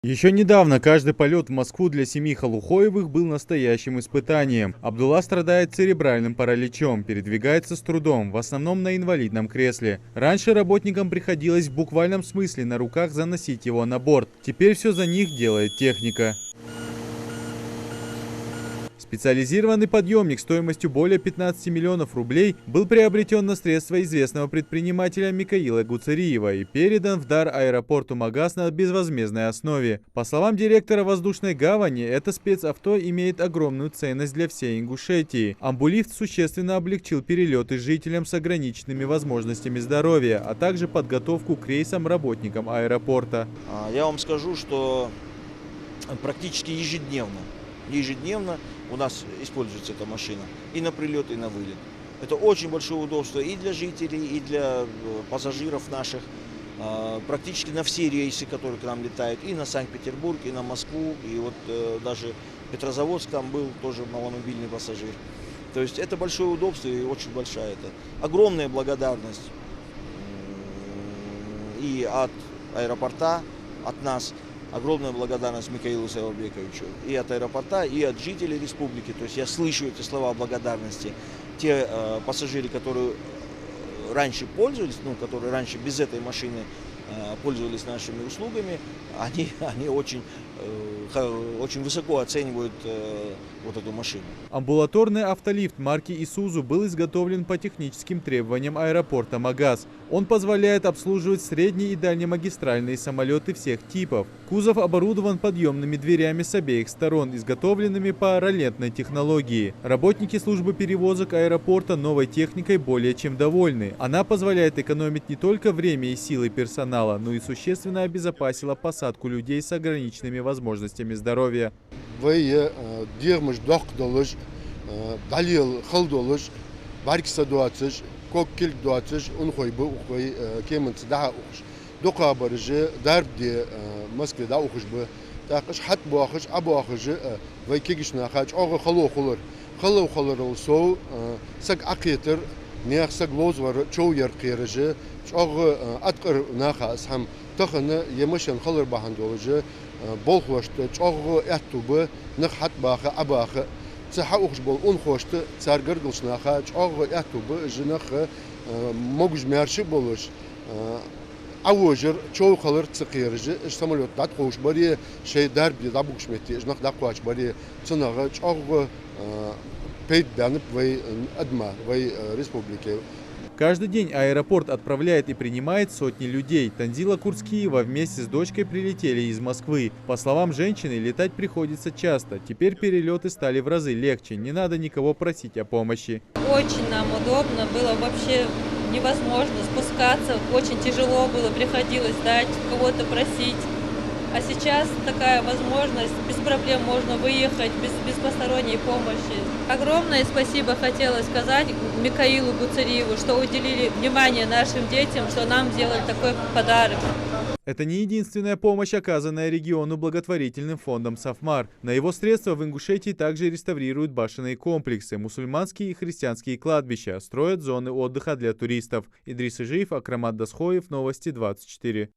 Еще недавно каждый полет в Москву для семьи Холухоевых был настоящим испытанием. Абдулла страдает церебральным параличом, передвигается с трудом, в основном на инвалидном кресле. Раньше работникам приходилось в буквальном смысле на руках заносить его на борт. Теперь все за них делает техника. Специализированный подъемник стоимостью более 15 миллионов рублей был приобретен на средства известного предпринимателя Микаила Гуцериева и передан в дар аэропорту Магаз на безвозмездной основе. По словам директора воздушной гавани, это спецавто имеет огромную ценность для всей Ингушетии. Амбулифт существенно облегчил перелеты жителям с ограниченными возможностями здоровья, а также подготовку к рейсам работникам аэропорта. Я вам скажу, что практически ежедневно у нас используется эта машина и на прилет, и на вылет. Это очень большое удобство и для жителей, и для пассажиров наших. Практически на все рейсы, которые к нам летают, и на Санкт-Петербург, и на Москву, и вот даже Петрозаводск там был тоже маломобильный пассажир. То есть это большое удобство и очень большая это. Огромная благодарность и от аэропорта, от нас. Огромная благодарность Микаилу Сайлбековичу и от аэропорта, и от жителей республики. То есть я слышу эти слова благодарности. Те пассажиры, которые раньше пользовались, которые раньше без этой машины пользовались нашими услугами, они очень высоко оценивают вот эту машину. Амбулаторный автолифт марки Isuzu был изготовлен по техническим требованиям аэропорта Магаз. Он позволяет обслуживать средние и дальнемагистральные самолеты всех типов. Кузов оборудован подъемными дверями с обеих сторон, изготовленными по ролетной технологии. Работники службы перевозок аэропорта новой техникой более чем довольны. Она позволяет экономить не только время и силы персонала, но и существенно обезопасила посадку людей с ограниченными возможностями здоровья. Авожер, чоу халыр цикиржи, самолет дат хош бари, шей дарби да букшмети, жнах да квач бари, цунага чоу пейт данып вай адма, вай республике. Каждый день аэропорт отправляет и принимает сотни людей. Танзила Курскиева вместе с дочкой прилетели из Москвы. По словам женщины, летать приходится часто. Теперь перелеты стали в разы легче, не надо никого просить о помощи. Очень нам удобно, было вообще невозможно спускаться, очень тяжело было, приходилось ждать, кого-то просить. А сейчас такая возможность, без проблем можно выехать, без посторонней помощи. Огромное спасибо хотела сказать Микаилу Гуцериеву, что уделили внимание нашим детям, что нам сделали такой подарок. Это не единственная помощь, оказанная региону благотворительным фондом «Сафмар». На его средства в Ингушетии также реставрируют башенные комплексы, мусульманские и христианские кладбища, строят зоны отдыха для туристов. Идрис Ижиев, Акрамат Дасхоев, Новости 24.